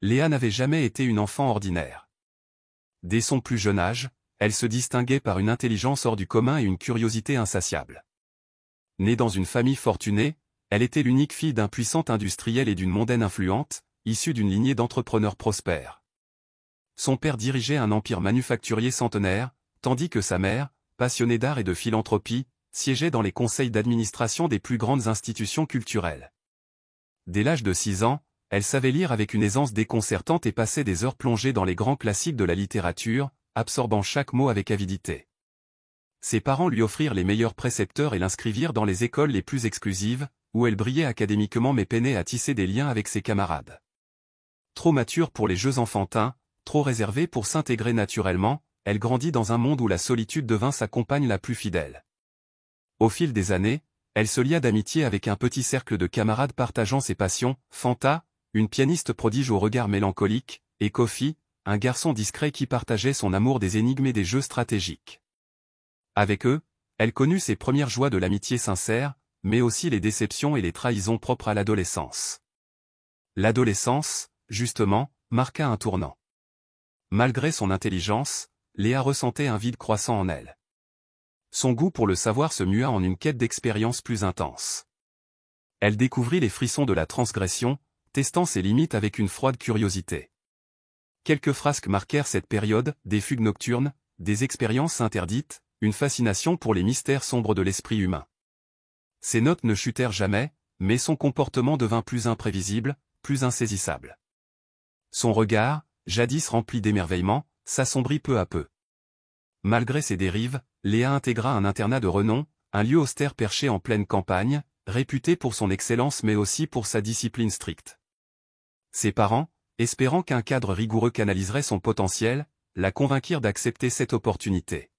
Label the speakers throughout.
Speaker 1: Léa n'avait jamais été une enfant ordinaire. Dès son plus jeune âge, elle se distinguait par une intelligence hors du commun et une curiosité insatiable. Née dans une famille fortunée, elle était l'unique fille d'un puissant industriel et d'une mondaine influente, issue d'une lignée d'entrepreneurs prospères. Son père dirigeait un empire manufacturier centenaire, tandis que sa mère, passionnée d'art et de philanthropie, siégeait dans les conseils d'administration des plus grandes institutions culturelles. Dès l'âge de 6 ans, elle savait lire avec une aisance déconcertante et passait des heures plongées dans les grands classiques de la littérature, absorbant chaque mot avec avidité. Ses parents lui offrirent les meilleurs précepteurs et l'inscrivirent dans les écoles les plus exclusives, où elle brillait académiquement mais peinait à tisser des liens avec ses camarades. Trop mature pour les jeux enfantins, trop réservée pour s'intégrer naturellement, elle grandit dans un monde où la solitude devint sa compagne la plus fidèle. Au fil des années, elle se lia d'amitié avec un petit cercle de camarades partageant ses passions, Fanta, une pianiste prodige au regard mélancolique, et Kofi, un garçon discret qui partageait son amour des énigmes et des jeux stratégiques. Avec eux, elle connut ses premières joies de l'amitié sincère, mais aussi les déceptions et les trahisons propres à l'adolescence. L'adolescence, justement, marqua un tournant. Malgré son intelligence, Léa ressentait un vide croissant en elle. Son goût pour le savoir se mua en une quête d'expérience plus intense. Elle découvrit les frissons de la transgression, testant ses limites avec une froide curiosité. Quelques frasques marquèrent cette période, des fugues nocturnes, des expériences interdites, une fascination pour les mystères sombres de l'esprit humain. Ses notes ne chutèrent jamais, mais son comportement devint plus imprévisible, plus insaisissable. Son regard, jadis rempli d'émerveillement, s'assombrit peu à peu. Malgré ses dérives, Léa intégra un internat de renom, un lieu austère perché en pleine campagne, réputé pour son excellence mais aussi pour sa discipline stricte. Ses parents, espérant qu'un cadre rigoureux canaliserait son potentiel, la convainquirent d'accepter cette opportunité.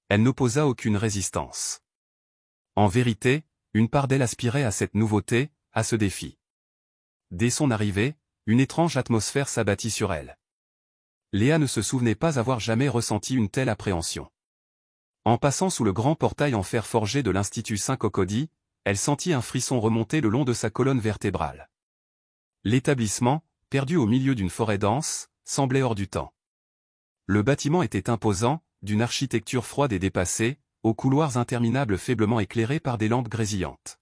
Speaker 1: Elle n'opposa aucune résistance. En vérité, une part d'elle aspirait à cette nouveauté, à ce défi. Dès son arrivée, une étrange atmosphère s'abattit sur elle. Léa ne se souvenait pas avoir jamais ressenti une telle appréhension. En passant sous le grand portail en fer forgé de l'Institut Saint-Cocody, elle sentit un frisson remonter le long de sa colonne vertébrale. L'établissement, perdu au milieu d'une forêt dense, semblait hors du temps. Le bâtiment était imposant, d'une architecture froide et dépassée, aux couloirs interminables faiblement éclairés par des lampes grésillantes.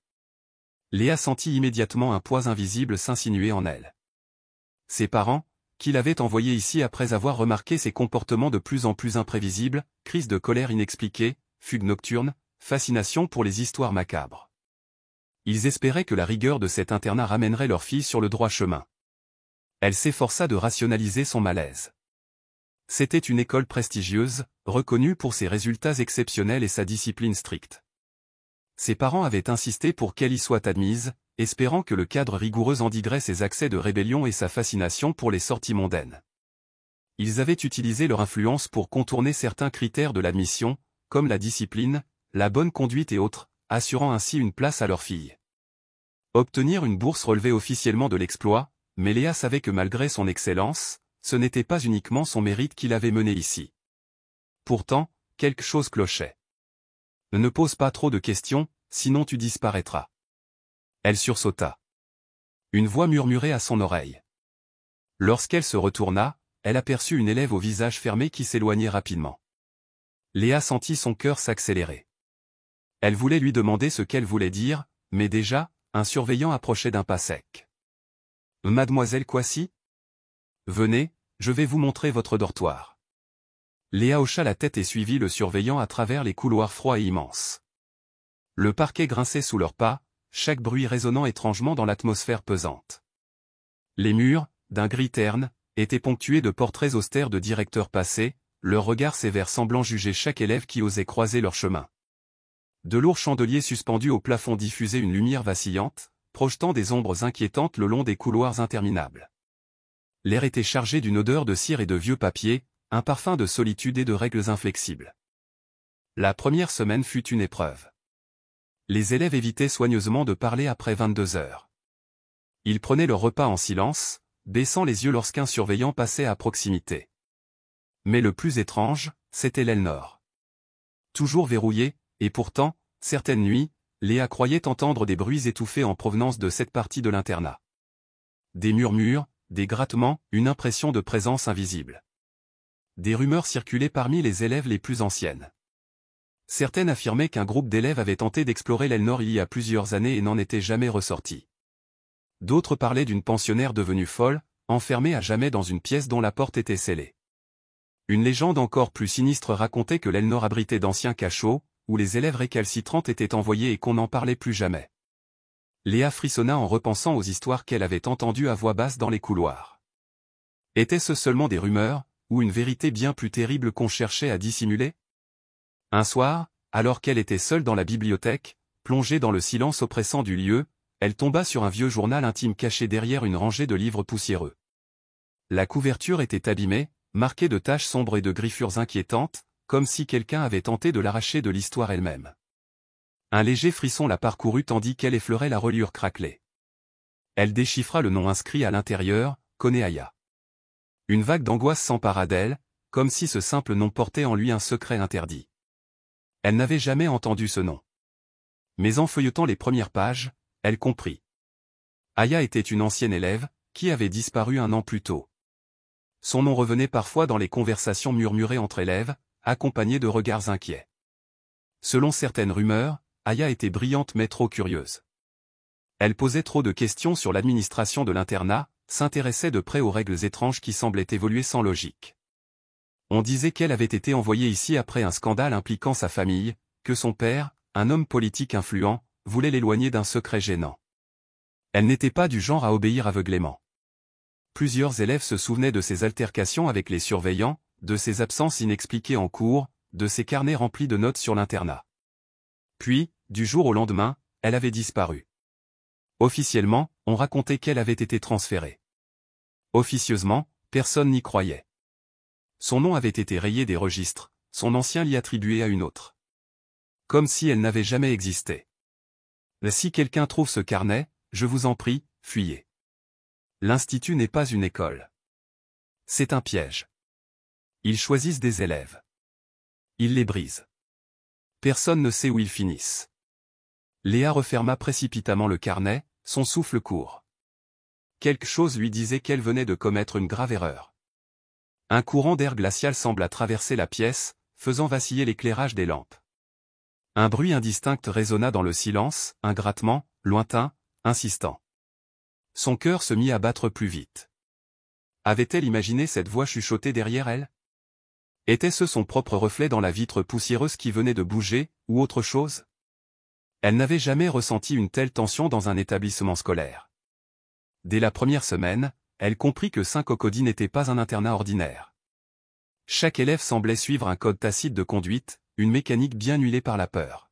Speaker 1: Léa sentit immédiatement un poids invisible s'insinuer en elle. Ses parents, qui l'avaient envoyée ici après avoir remarqué ses comportements de plus en plus imprévisibles, crise de colère inexpliquée, fugue nocturne, fascination pour les histoires macabres. Ils espéraient que la rigueur de cet internat ramènerait leur fille sur le droit chemin. Elle s'efforça de rationaliser son malaise. C'était une école prestigieuse, reconnue pour ses résultats exceptionnels et sa discipline stricte. Ses parents avaient insisté pour qu'elle y soit admise, espérant que le cadre rigoureux endiguerait ses accès de rébellion et sa fascination pour les sorties mondaines. Ils avaient utilisé leur influence pour contourner certains critères de l'admission, comme la discipline, la bonne conduite et autres, assurant ainsi une place à leur fille. Obtenir une bourse relevait officiellement de l'exploit, mais Léa savait que malgré son excellence, ce n'était pas uniquement son mérite qui l'avait menée ici. Pourtant, quelque chose clochait. Ne pose pas trop de questions, sinon tu disparaîtras. Elle sursauta. Une voix murmurait à son oreille. Lorsqu'elle se retourna, elle aperçut une élève au visage fermé qui s'éloignait rapidement. Léa sentit son cœur s'accélérer. Elle voulait lui demander ce qu'elle voulait dire, mais déjà, un surveillant approchait d'un pas sec. « Mademoiselle Kwasi ? Venez, je vais vous montrer votre dortoir. » Léa hocha la tête et suivit le surveillant à travers les couloirs froids et immenses. Le parquet grinçait sous leurs pas, chaque bruit résonnant étrangement dans l'atmosphère pesante. Les murs, d'un gris terne, étaient ponctués de portraits austères de directeurs passés, leurs regards sévères semblant juger chaque élève qui osait croiser leur chemin. De lourds chandeliers suspendus au plafond diffusaient une lumière vacillante, projetant des ombres inquiétantes le long des couloirs interminables. L'air était chargé d'une odeur de cire et de vieux papier, un parfum de solitude et de règles inflexibles. La première semaine fut une épreuve. Les élèves évitaient soigneusement de parler après 22 heures. Ils prenaient leur repas en silence, baissant les yeux lorsqu'un surveillant passait à proximité. Mais le plus étrange, c'était l'aile nord. Toujours verrouillée, et pourtant, certaines nuits, Léa croyait entendre des bruits étouffés en provenance de cette partie de l'internat. Des murmures, des grattements, une impression de présence invisible. Des rumeurs circulaient parmi les élèves les plus anciennes. Certaines affirmaient qu'un groupe d'élèves avait tenté d'explorer l'aile nord il y a plusieurs années et n'en était jamais ressorti. D'autres parlaient d'une pensionnaire devenue folle, enfermée à jamais dans une pièce dont la porte était scellée. Une légende encore plus sinistre racontait que l'aile nord abritait d'anciens cachots, où les élèves récalcitrants étaient envoyés et qu'on n'en parlait plus jamais. Léa frissonna en repensant aux histoires qu'elle avait entendues à voix basse dans les couloirs. Étaient-ce seulement des rumeurs, ou une vérité bien plus terrible qu'on cherchait à dissimuler? Un soir, alors qu'elle était seule dans la bibliothèque, plongée dans le silence oppressant du lieu, elle tomba sur un vieux journal intime caché derrière une rangée de livres poussiéreux. La couverture était abîmée, marquée de taches sombres et de griffures inquiétantes, comme si quelqu'un avait tenté de l'arracher de l'histoire elle-même. Un léger frisson la parcourut tandis qu'elle effleurait la reliure craquelée. Elle déchiffra le nom inscrit à l'intérieur, Konéaya. Une vague d'angoisse s'empara d'elle, comme si ce simple nom portait en lui un secret interdit. Elle n'avait jamais entendu ce nom. Mais en feuilletant les premières pages, elle comprit. Aya était une ancienne élève, qui avait disparu un an plus tôt. Son nom revenait parfois dans les conversations murmurées entre élèves, accompagnées de regards inquiets. Selon certaines rumeurs, Aya était brillante mais trop curieuse. Elle posait trop de questions sur l'administration de l'internat, s'intéressait de près aux règles étranges qui semblaient évoluer sans logique. On disait qu'elle avait été envoyée ici après un scandale impliquant sa famille, que son père, un homme politique influent, voulait l'éloigner d'un secret gênant. Elle n'était pas du genre à obéir aveuglément. Plusieurs élèves se souvenaient de ses altercations avec les surveillants, de ses absences inexpliquées en cours, de ses carnets remplis de notes sur l'internat. Puis, du jour au lendemain, elle avait disparu. Officiellement, on racontait qu'elle avait été transférée. Officieusement, personne n'y croyait. Son nom avait été rayé des registres, son ancien l'y attribué à une autre. Comme si elle n'avait jamais existé. Si quelqu'un trouve ce carnet, je vous en prie, fuyez. L'institut n'est pas une école. C'est un piège. Ils choisissent des élèves. Ils les brisent. Personne ne sait où ils finissent. Léa referma précipitamment le carnet, son souffle court. Quelque chose lui disait qu'elle venait de commettre une grave erreur. Un courant d'air glacial sembla traverser la pièce, faisant vaciller l'éclairage des lampes. Un bruit indistinct résonna dans le silence, un grattement, lointain, insistant. Son cœur se mit à battre plus vite. Avait-elle imaginé cette voix chuchotée derrière elle? Était-ce son propre reflet dans la vitre poussiéreuse qui venait de bouger, ou autre chose? Elle n'avait jamais ressenti une telle tension dans un établissement scolaire. Dès la première semaine, elle comprit que Saint-Cocody n'était pas un internat ordinaire. Chaque élève semblait suivre un code tacite de conduite, une mécanique bien huilée par la peur.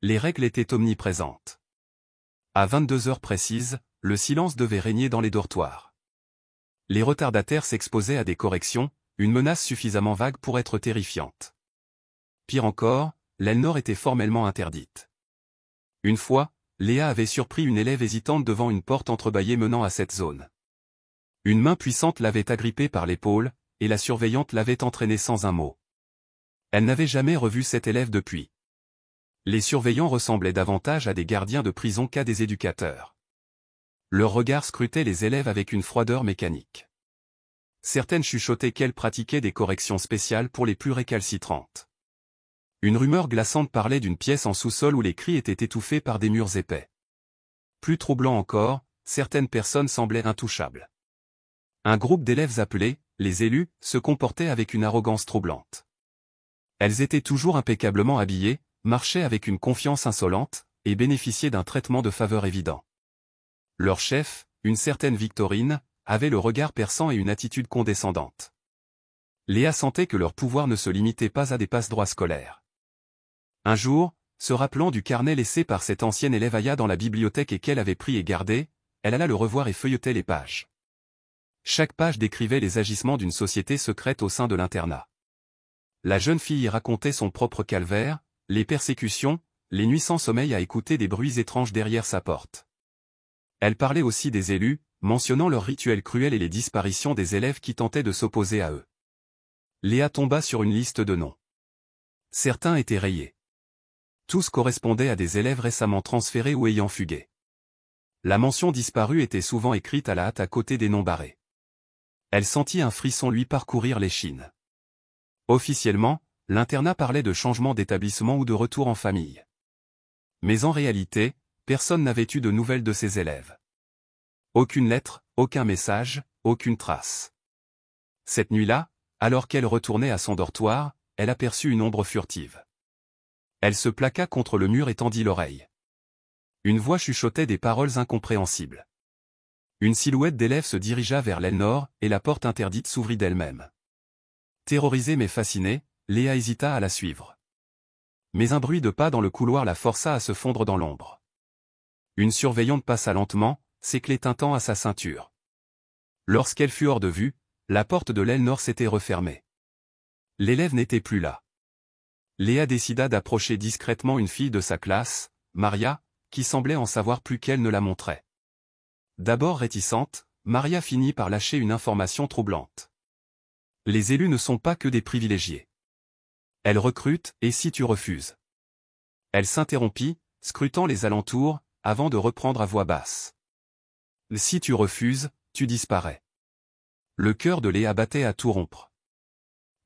Speaker 1: Les règles étaient omniprésentes. À 22 heures précises, le silence devait régner dans les dortoirs. Les retardataires s'exposaient à des corrections, une menace suffisamment vague pour être terrifiante. Pire encore, l'aile nord était formellement interdite. Une fois, Léa avait surpris une élève hésitante devant une porte entrebâillée menant à cette zone. Une main puissante l'avait agrippée par l'épaule, et la surveillante l'avait entraînée sans un mot. Elle n'avait jamais revu cet élève depuis. Les surveillants ressemblaient davantage à des gardiens de prison qu'à des éducateurs. Leur regard scrutait les élèves avec une froideur mécanique. Certaines chuchotaient qu'elles pratiquaient des corrections spéciales pour les plus récalcitrantes. Une rumeur glaçante parlait d'une pièce en sous-sol où les cris étaient étouffés par des murs épais. Plus troublant encore, certaines personnes semblaient intouchables. Un groupe d'élèves appelés, les élus, se comportait avec une arrogance troublante. Elles étaient toujours impeccablement habillées, marchaient avec une confiance insolente, et bénéficiaient d'un traitement de faveur évident. Leur chef, une certaine Victorine, avait le regard perçant et une attitude condescendante. Léa sentait que leur pouvoir ne se limitait pas à des passe-droits scolaires. Un jour, se rappelant du carnet laissé par cette ancienne élève Aya dans la bibliothèque et qu'elle avait pris et gardé, elle alla le revoir et feuilletait les pages. Chaque page décrivait les agissements d'une société secrète au sein de l'internat. La jeune fille y racontait son propre calvaire, les persécutions, les nuits sans sommeil à écouter des bruits étranges derrière sa porte. Elle parlait aussi des élus, mentionnant leurs rituels cruels et les disparitions des élèves qui tentaient de s'opposer à eux. Léa tomba sur une liste de noms. Certains étaient rayés. Tous correspondaient à des élèves récemment transférés ou ayant fugué. La mention disparue était souvent écrite à la hâte à côté des noms barrés. Elle sentit un frisson lui parcourir l'échine. Officiellement, l'internat parlait de changement d'établissement ou de retour en famille. Mais en réalité, personne n'avait eu de nouvelles de ses élèves. Aucune lettre, aucun message, aucune trace. Cette nuit-là, alors qu'elle retournait à son dortoir, elle aperçut une ombre furtive. Elle se plaqua contre le mur et tendit l'oreille. Une voix chuchotait des paroles incompréhensibles. Une silhouette d'élève se dirigea vers l'aile nord, et la porte interdite s'ouvrit d'elle-même. Terrorisée mais fascinée, Léa hésita à la suivre. Mais un bruit de pas dans le couloir la força à se fondre dans l'ombre. Une surveillante passa lentement, ses clés tintant à sa ceinture. Lorsqu'elle fut hors de vue, la porte de l'aile nord s'était refermée. L'élève n'était plus là. Léa décida d'approcher discrètement une fille de sa classe, Maria, qui semblait en savoir plus qu'elle ne la montrait. D'abord réticente, Maria finit par lâcher une information troublante. Les élus ne sont pas que des privilégiés. Elle recrute, et si tu refuses? Elle s'interrompit, scrutant les alentours, avant de reprendre à voix basse. Si tu refuses, tu disparais. Le cœur de Léa battait à tout rompre.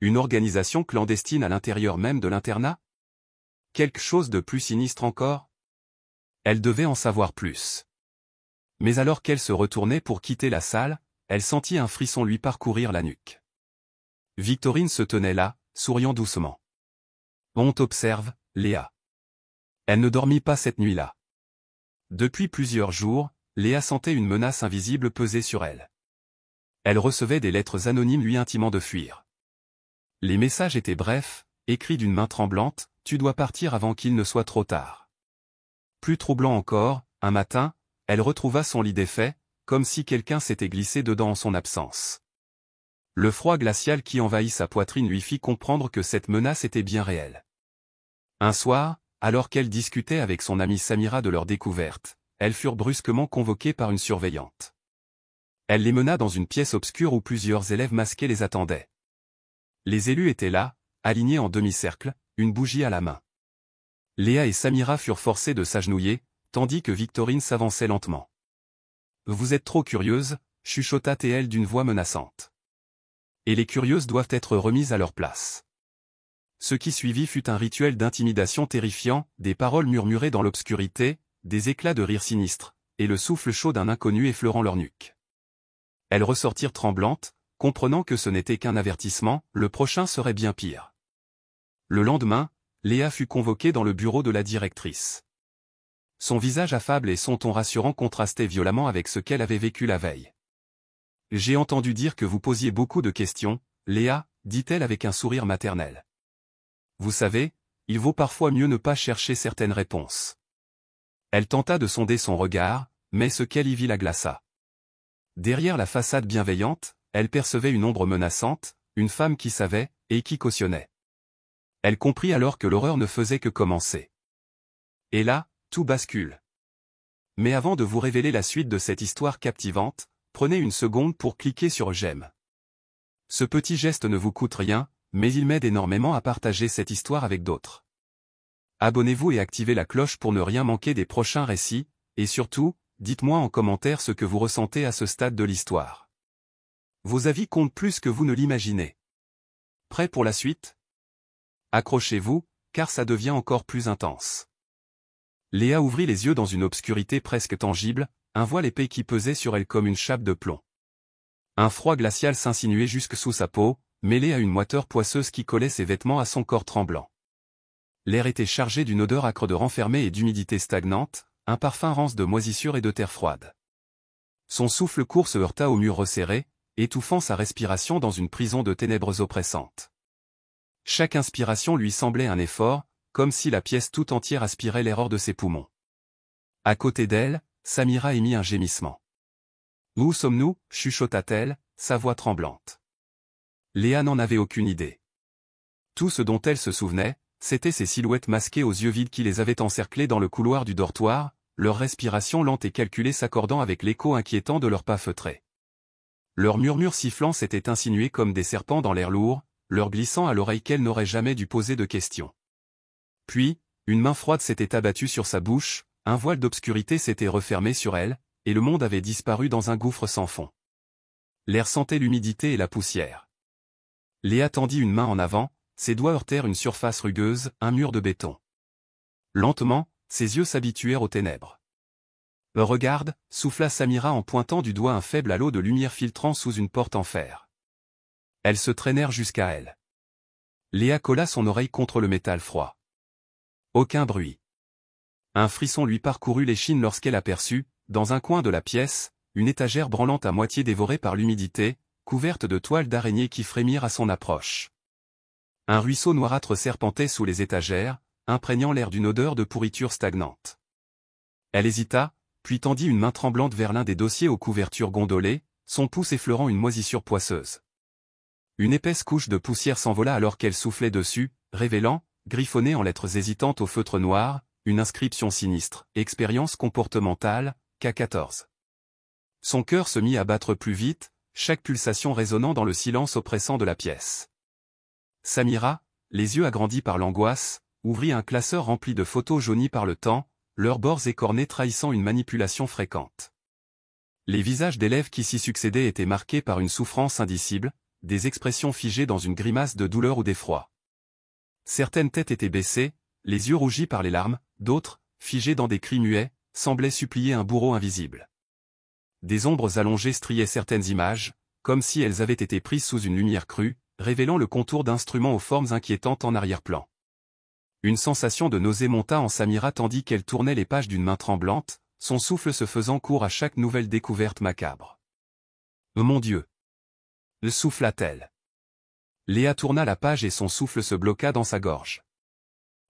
Speaker 1: Une organisation clandestine à l'intérieur même de l'internat? Quelque chose de plus sinistre encore? Elle devait en savoir plus. Mais alors qu'elle se retournait pour quitter la salle, elle sentit un frisson lui parcourir la nuque. Victorine se tenait là, souriant doucement. On t'observe, Léa. Elle ne dormit pas cette nuit-là. Depuis plusieurs jours, Léa sentait une menace invisible peser sur elle. Elle recevait des lettres anonymes lui intimant de fuir. Les messages étaient brefs, écrits d'une main tremblante, « Tu dois partir avant qu'il ne soit trop tard ». Plus troublant encore, un matin, elle retrouva son lit défait, comme si quelqu'un s'était glissé dedans en son absence. Le froid glacial qui envahit sa poitrine lui fit comprendre que cette menace était bien réelle. Un soir, alors qu'elle discutait avec son amie Samira de leur découverte, elles furent brusquement convoquées par une surveillante. Elle les mena dans une pièce obscure où plusieurs élèves masqués les attendaient. Les élus étaient là, alignés en demi-cercle, une bougie à la main. Léa et Samira furent forcées de s'agenouiller, tandis que Victorine s'avançait lentement. « Vous êtes trop curieuse » chuchota-t-elle d'une voix menaçante. « Et les curieuses doivent être remises à leur place. » Ce qui suivit fut un rituel d'intimidation terrifiant, des paroles murmurées dans l'obscurité, des éclats de rire sinistres, et le souffle chaud d'un inconnu effleurant leur nuque. Elles ressortirent tremblantes, comprenant que ce n'était qu'un avertissement, le prochain serait bien pire. Le lendemain, Léa fut convoquée dans le bureau de la directrice. Son visage affable et son ton rassurant contrastaient violemment avec ce qu'elle avait vécu la veille. « J'ai entendu dire que vous posiez beaucoup de questions, Léa, dit-elle avec un sourire maternel. Vous savez, il vaut parfois mieux ne pas chercher certaines réponses. » Elle tenta de sonder son regard, mais ce qu'elle y vit la glaça. Derrière la façade bienveillante, elle percevait une ombre menaçante, une femme qui savait, et qui cautionnait. Elle comprit alors que l'horreur ne faisait que commencer. Et là, tout bascule. Mais avant de vous révéler la suite de cette histoire captivante, prenez une seconde pour cliquer sur j'aime. Ce petit geste ne vous coûte rien, mais il m'aide énormément à partager cette histoire avec d'autres. Abonnez-vous et activez la cloche pour ne rien manquer des prochains récits, et surtout, dites-moi en commentaire ce que vous ressentez à ce stade de l'histoire. Vos avis comptent plus que vous ne l'imaginez. Prêt pour la suite? Accrochez-vous, car ça devient encore plus intense. Léa ouvrit les yeux dans une obscurité presque tangible, un voile épais qui pesait sur elle comme une chape de plomb. Un froid glacial s'insinuait jusque sous sa peau, mêlé à une moiteur poisseuse qui collait ses vêtements à son corps tremblant. L'air était chargé d'une odeur âcre de renfermé et d'humidité stagnante, un parfum rance de moisissure et de terre froide. Son souffle court se heurta au mur resserré, étouffant sa respiration dans une prison de ténèbres oppressantes. Chaque inspiration lui semblait un effort, comme si la pièce tout entière aspirait l'air hors de ses poumons. À côté d'elle, Samira émit un gémissement. « Où sommes-nous » chuchota-t-elle, sa voix tremblante. Léa n'en avait aucune idée. Tout ce dont elle se souvenait, c'étaient ces silhouettes masquées aux yeux vides qui les avaient encerclées dans le couloir du dortoir, leur respiration lente et calculée s'accordant avec l'écho inquiétant de leurs pas feutrés. Leurs murmures sifflants s'étaient insinués comme des serpents dans l'air lourd, leur glissant à l'oreille qu'elle n'aurait jamais dû poser de questions. Puis, une main froide s'était abattue sur sa bouche, un voile d'obscurité s'était refermé sur elle, et le monde avait disparu dans un gouffre sans fond. L'air sentait l'humidité et la poussière. Léa tendit une main en avant, ses doigts heurtèrent une surface rugueuse, un mur de béton. Lentement, ses yeux s'habituèrent aux ténèbres. « Regarde » souffla Samira en pointant du doigt un faible halo de lumière filtrant sous une porte en fer. Elles se traînèrent jusqu'à elle. Léa colla son oreille contre le métal froid. Aucun bruit. Un frisson lui parcourut l'échine lorsqu'elle aperçut, dans un coin de la pièce, une étagère branlante à moitié dévorée par l'humidité, couverte de toiles d'araignée qui frémirent à son approche. Un ruisseau noirâtre serpentait sous les étagères, imprégnant l'air d'une odeur de pourriture stagnante. Elle hésita, puis tendit une main tremblante vers l'un des dossiers aux couvertures gondolées, son pouce effleurant une moisissure poisseuse. Une épaisse couche de poussière s'envola alors qu'elle soufflait dessus, révélant, griffonnée en lettres hésitantes au feutre noir, une inscription sinistre, expérience comportementale, K14. Son cœur se mit à battre plus vite, chaque pulsation résonnant dans le silence oppressant de la pièce. Samira, les yeux agrandis par l'angoisse, ouvrit un classeur rempli de photos jaunies par le temps, leurs bords écornés trahissant une manipulation fréquente. Les visages d'élèves qui s'y succédaient étaient marqués par une souffrance indicible, des expressions figées dans une grimace de douleur ou d'effroi. Certaines têtes étaient baissées, les yeux rougis par les larmes, d'autres, figées dans des cris muets, semblaient supplier un bourreau invisible. Des ombres allongées striaient certaines images, comme si elles avaient été prises sous une lumière crue, révélant le contour d'instruments aux formes inquiétantes en arrière-plan. Une sensation de nausée monta en Samira tandis qu'elle tournait les pages d'une main tremblante, son souffle se faisant court à chaque nouvelle découverte macabre. « Oh mon Dieu !» le souffla-t-elle. Léa tourna la page et son souffle se bloqua dans sa gorge.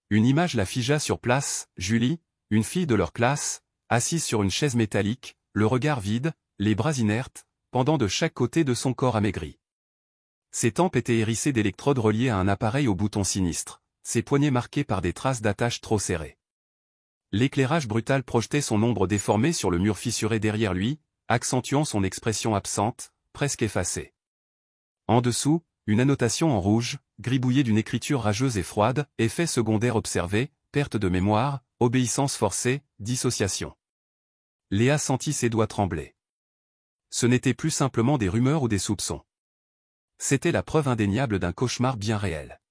Speaker 1: Une image la figea sur place, Julie, une fille de leur classe, assise sur une chaise métallique, le regard vide, les bras inertes, pendant de chaque côté de son corps amaigri. Ses tempes étaient hérissées d'électrodes reliées à un appareil au bouton sinistre, ses poignets marqués par des traces d'attaches trop serrées. L'éclairage brutal projetait son ombre déformée sur le mur fissuré derrière lui, accentuant son expression absente, presque effacée. En dessous, une annotation en rouge, gribouillée d'une écriture rageuse et froide, effet secondaire observé, perte de mémoire, obéissance forcée, dissociation. Léa sentit ses doigts trembler. Ce n'était plus simplement des rumeurs ou des soupçons. C'était la preuve indéniable d'un cauchemar bien réel.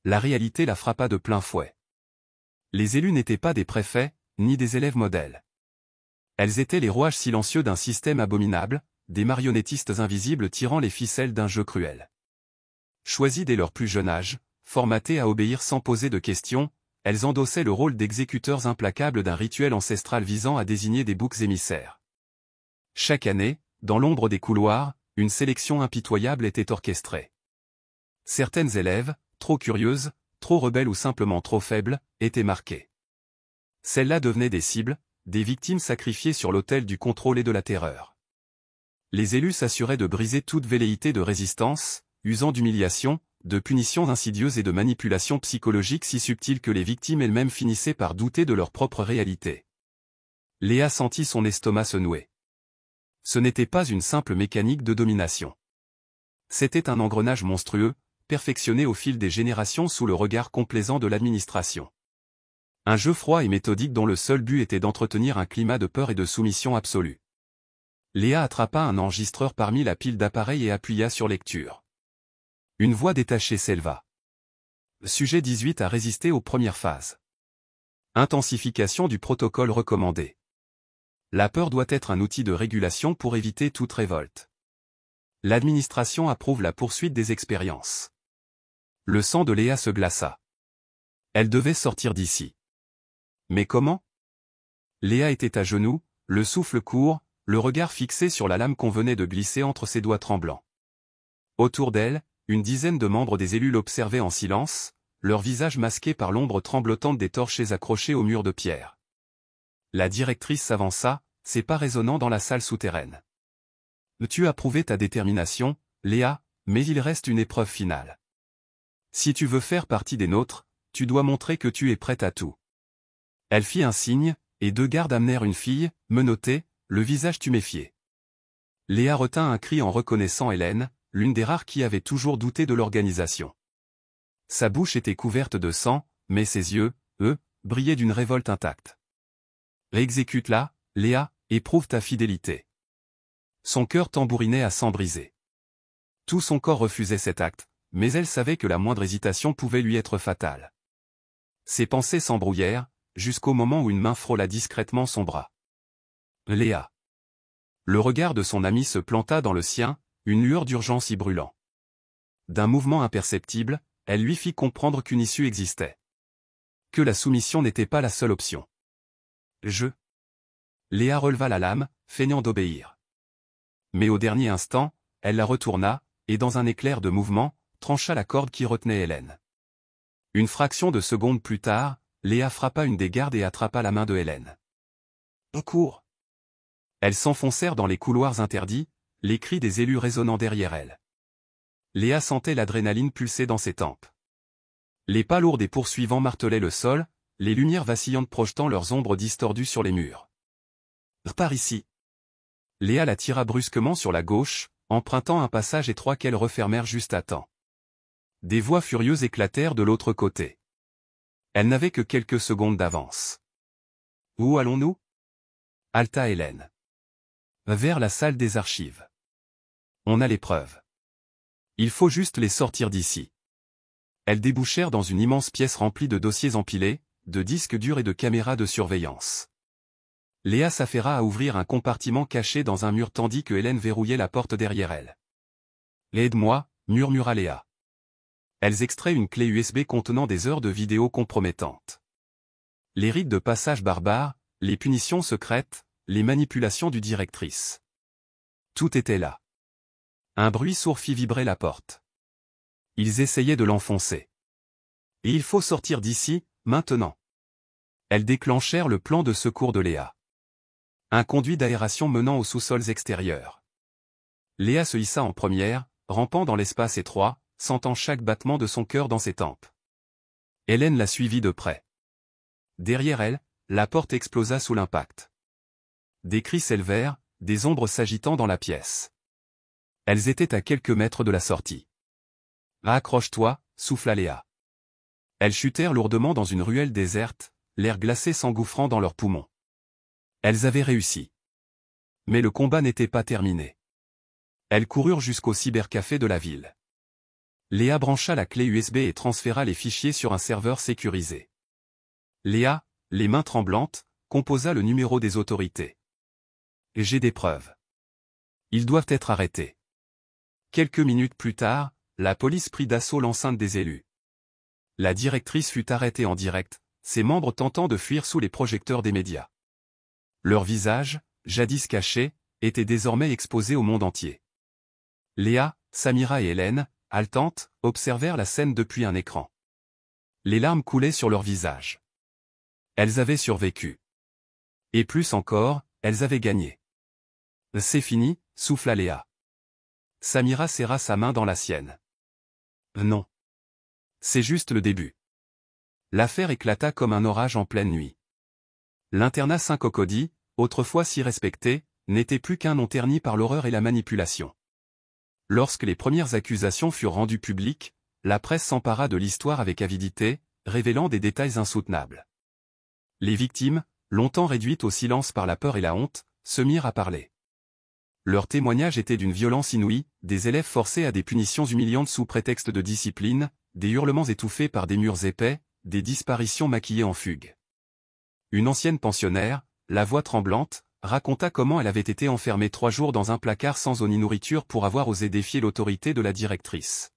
Speaker 1: La réalité la frappa de plein fouet. Les élus n'étaient pas des préfets, ni des élèves modèles. Elles étaient les rouages silencieux d'un système abominable, des marionnettistes invisibles tirant les ficelles d'un jeu cruel. Choisies dès leur plus jeune âge, formatées à obéir sans poser de questions, elles endossaient le rôle d'exécuteurs implacables d'un rituel ancestral visant à désigner des boucs émissaires. Chaque année, dans l'ombre des couloirs, une sélection impitoyable était orchestrée. Certaines élèves, trop curieuses, trop rebelles ou simplement trop faibles, étaient marquées. Celles-là devenaient des cibles, des victimes sacrifiées sur l'autel du contrôle et de la terreur. Les élus s'assuraient de briser toute velléité de résistance, usant d'humiliation, de punitions insidieuses et de manipulations psychologiques si subtiles que les victimes elles-mêmes finissaient par douter de leur propre réalité. Léa sentit son estomac se nouer. Ce n'était pas une simple mécanique de domination. C'était un engrenage monstrueux, perfectionné au fil des générations sous le regard complaisant de l'administration. Un jeu froid et méthodique dont le seul but était d'entretenir un climat de peur et de soumission absolue. Léa attrapa un enregistreur parmi la pile d'appareils et appuya sur lecture. Une voix détachée s'éleva. Sujet 18 à résister aux premières phases. Intensification du protocole recommandé. La peur doit être un outil de régulation pour éviter toute révolte. L'administration approuve la poursuite des expériences. Le sang de Léa se glaça. Elle devait sortir d'ici. Mais comment? Léa était à genoux, le souffle court, le regard fixé sur la lame qu'on venait de glisser entre ses doigts tremblants. Autour d'elle, une dizaine de membres des élus l'observaient en silence, leurs visages masqués par l'ombre tremblotante des torchers accrochés au mur de pierre. La directrice s'avança, ses pas résonnant dans la salle souterraine. Tu as prouvé ta détermination, Léa, mais il reste une épreuve finale. Si tu veux faire partie des nôtres, tu dois montrer que tu es prête à tout. Elle fit un signe, et deux gardes amenèrent une fille, menottée, le visage tuméfié. Léa retint un cri en reconnaissant Hélène, l'une des rares qui avait toujours douté de l'organisation. Sa bouche était couverte de sang, mais ses yeux, eux, brillaient d'une révolte intacte. « Réexécute-la, Léa » Éprouve ta fidélité. Son cœur tambourinait à s'en briser. Tout son corps refusait cet acte, mais elle savait que la moindre hésitation pouvait lui être fatale. Ses pensées s'embrouillèrent, jusqu'au moment où une main frôla discrètement son bras. Léa. Le regard de son ami se planta dans le sien, une lueur d'urgence y brûlant. D'un mouvement imperceptible, elle lui fit comprendre qu'une issue existait. Que la soumission n'était pas la seule option. Léa releva la lame, feignant d'obéir. Mais au dernier instant, elle la retourna, et dans un éclair de mouvement, trancha la corde qui retenait Hélène. Une fraction de seconde plus tard, Léa frappa une des gardes et attrapa la main de Hélène. « Cours !» Elles s'enfoncèrent dans les couloirs interdits, les cris des élus résonnant derrière elles. Léa sentait l'adrénaline pulser dans ses tempes. Les pas lourds des poursuivants martelaient le sol, les lumières vacillantes projetant leurs ombres distordues sur les murs. « Par ici !» Léa la tira brusquement sur la gauche, empruntant un passage étroit qu'elles refermèrent juste à temps. Des voix furieuses éclatèrent de l'autre côté. Elle n'avait que quelques secondes d'avance. « Où allons-nous » halta Hélène. « Vers la salle des archives. On a les preuves. Il faut juste les sortir d'ici. » Elles débouchèrent dans une immense pièce remplie de dossiers empilés, de disques durs et de caméras de surveillance. Léa s'affaira à ouvrir un compartiment caché dans un mur tandis que Hélène verrouillait la porte derrière elle. « Aide-moi » murmura Léa. Elles extraient une clé USB contenant des heures de vidéos compromettantes. Les rites de passage barbares, les punitions secrètes, les manipulations du directrice. Tout était là. Un bruit sourd fit vibrer la porte. Ils essayaient de l'enfoncer. Et il faut sortir d'ici, maintenant. Elles déclenchèrent le plan de secours de Léa. Un conduit d'aération menant aux sous-sols extérieurs. Léa se hissa en première, rampant dans l'espace étroit, sentant chaque battement de son cœur dans ses tempes. Hélène la suivit de près. Derrière elle, la porte explosa sous l'impact. Des cris s'élevèrent, des ombres s'agitant dans la pièce. Elles étaient à quelques mètres de la sortie. « Accroche-toi » souffla Léa. Elles chutèrent lourdement dans une ruelle déserte, l'air glacé s'engouffrant dans leurs poumons. Elles avaient réussi. Mais le combat n'était pas terminé. Elles coururent jusqu'au cybercafé de la ville. Léa brancha la clé USB et transféra les fichiers sur un serveur sécurisé. Léa, les mains tremblantes, composa le numéro des autorités. « J'ai des preuves. Ils doivent être arrêtés. » Quelques minutes plus tard, la police prit d'assaut l'enceinte des élus. La directrice fut arrêtée en direct, ses membres tentant de fuir sous les projecteurs des médias. Leurs visages, jadis cachés, étaient désormais exposés au monde entier. Léa, Samira et Hélène, haletantes, observèrent la scène depuis un écran. Les larmes coulaient sur leurs visages. Elles avaient survécu. Et plus encore, elles avaient gagné. « C'est fini » souffla Léa. Samira serra sa main dans la sienne. « Non. C'est juste le début. » L'affaire éclata comme un orage en pleine nuit. L'internat Saint-Cocody, autrefois si respecté, n'était plus qu'un nom terni par l'horreur et la manipulation. Lorsque les premières accusations furent rendues publiques, la presse s'empara de l'histoire avec avidité, révélant des détails insoutenables. Les victimes, longtemps réduites au silence par la peur et la honte, se mirent à parler. Leurs témoignages étaient d'une violence inouïe, des élèves forcés à des punitions humiliantes sous prétexte de discipline, des hurlements étouffés par des murs épais, des disparitions maquillées en fugue. Une ancienne pensionnaire, la voix tremblante, raconta comment elle avait été enfermée 3 jours dans un placard sans eau ni nourriture pour avoir osé défier l'autorité de la directrice.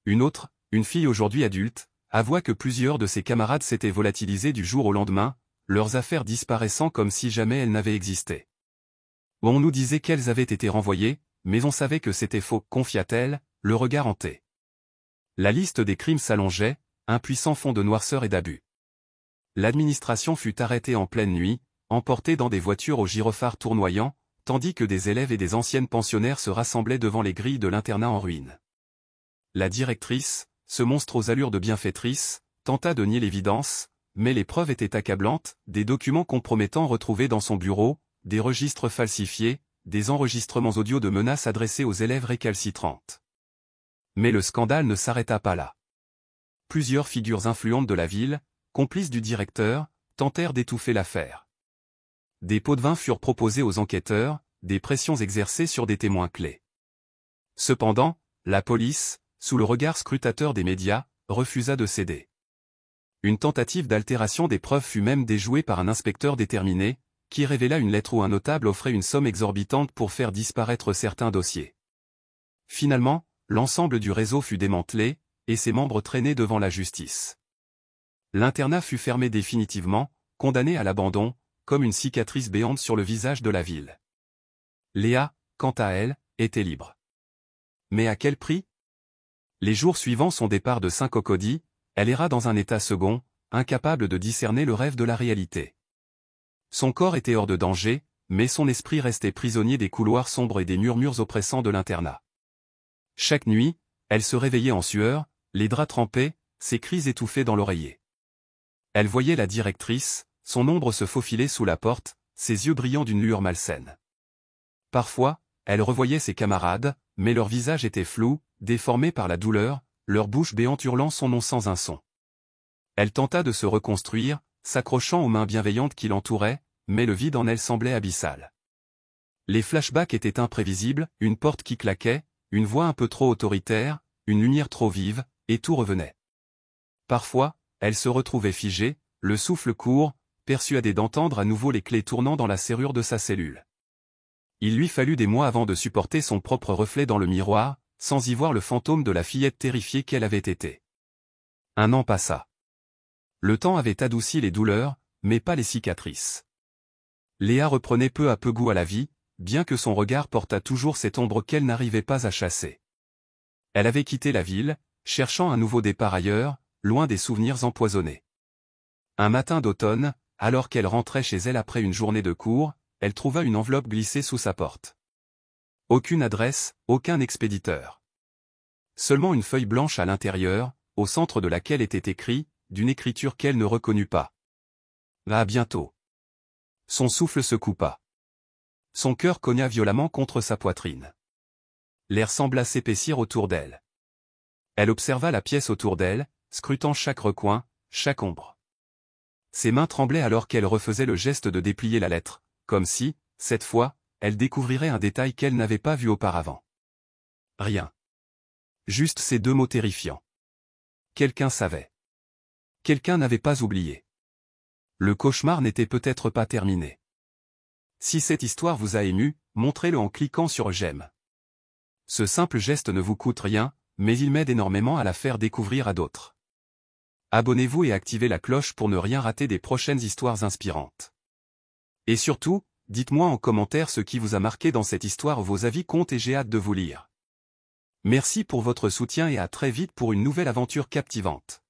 Speaker 1: Une autre, une fille aujourd'hui adulte, avoua que plusieurs de ses camarades s'étaient volatilisés du jour au lendemain, leurs affaires disparaissant comme si jamais elles n'avaient existé. On nous disait qu'elles avaient été renvoyées, mais on savait que c'était faux, confia-t-elle, le regard hanté. La liste des crimes s'allongeait, un puissant fond de noirceur et d'abus. L'administration fut arrêtée en pleine nuit, emportée dans des voitures aux gyrophares tournoyants, tandis que des élèves et des anciennes pensionnaires se rassemblaient devant les grilles de l'internat en ruine. La directrice, ce monstre aux allures de bienfaitrice, tenta de nier l'évidence, mais les preuves étaient accablantes, des documents compromettants retrouvés dans son bureau, des registres falsifiés, des enregistrements audio de menaces adressées aux élèves récalcitrantes. Mais le scandale ne s'arrêta pas là. Plusieurs figures influentes de la ville, complices du directeur, tentèrent d'étouffer l'affaire. des pots de vin furent proposés aux enquêteurs, des pressions exercées sur des témoins clés. Cependant, la police, sous le regard scrutateur des médias, refusa de céder. Une tentative d'altération des preuves fut même déjouée par un inspecteur déterminé, qui révéla une lettre où un notable offrait une somme exorbitante pour faire disparaître certains dossiers. Finalement, l'ensemble du réseau fut démantelé, et ses membres traînés devant la justice. L'internat fut fermé définitivement, condamné à l'abandon, comme une cicatrice béante sur le visage de la ville. Léa, quant à elle, était libre. Mais à quel prix? Les jours suivant son départ de Saint-Cocody, elle erra dans un état second, incapable de discerner le rêve de la réalité. Son corps était hors de danger, mais son esprit restait prisonnier des couloirs sombres et des murmures oppressants de l'internat. Chaque nuit, elle se réveillait en sueur, les draps trempés, ses cris étouffés dans l'oreiller. Elle voyait la directrice, son ombre se faufiler sous la porte, ses yeux brillant d'une lueur malsaine. Parfois, elle revoyait ses camarades, mais leur visage était flou, déformé par la douleur, leur bouche béante hurlant son nom sans un son. Elle tenta de se reconstruire, s'accrochant aux mains bienveillantes qui l'entouraient, mais le vide en elle semblait abyssal. Les flashbacks étaient imprévisibles, une porte qui claquait, une voix un peu trop autoritaire, une lumière trop vive, et tout revenait. Parfois, elle se retrouvait figée, le souffle court, persuadée d'entendre à nouveau les clés tournant dans la serrure de sa cellule. Il lui fallut des mois avant de supporter son propre reflet dans le miroir, sans y voir le fantôme de la fillette terrifiée qu'elle avait été. Un an passa. Le temps avait adouci les douleurs, mais pas les cicatrices. Léa reprenait peu à peu goût à la vie, bien que son regard portât toujours cette ombre qu'elle n'arrivait pas à chasser. Elle avait quitté la ville, cherchant un nouveau départ ailleurs, loin des souvenirs empoisonnés. Un matin d'automne, alors qu'elle rentrait chez elle après une journée de cours, elle trouva une enveloppe glissée sous sa porte. Aucune adresse, aucun expéditeur. Seulement une feuille blanche à l'intérieur, au centre de laquelle était écrit, d'une écriture qu'elle ne reconnut pas. À bientôt. Son souffle se coupa. Son cœur cogna violemment contre sa poitrine. L'air sembla s'épaissir autour d'elle. Elle observa la pièce autour d'elle, scrutant chaque recoin, chaque ombre. Ses mains tremblaient alors qu'elle refaisait le geste de déplier la lettre, comme si, cette fois, elle découvrirait un détail qu'elle n'avait pas vu auparavant. Rien. Juste ces deux mots terrifiants. Quelqu'un savait. Quelqu'un n'avait pas oublié. Le cauchemar n'était peut-être pas terminé. Si cette histoire vous a ému, montrez-le en cliquant sur j'aime. Ce simple geste ne vous coûte rien, mais il m'aide énormément à la faire découvrir à d'autres. Abonnez-vous et activez la cloche pour ne rien rater des prochaines histoires inspirantes. Et surtout, dites-moi en commentaire ce qui vous a marqué dans cette histoire, vos avis comptent et j'ai hâte de vous lire. Merci pour votre soutien et à très vite pour une nouvelle aventure captivante.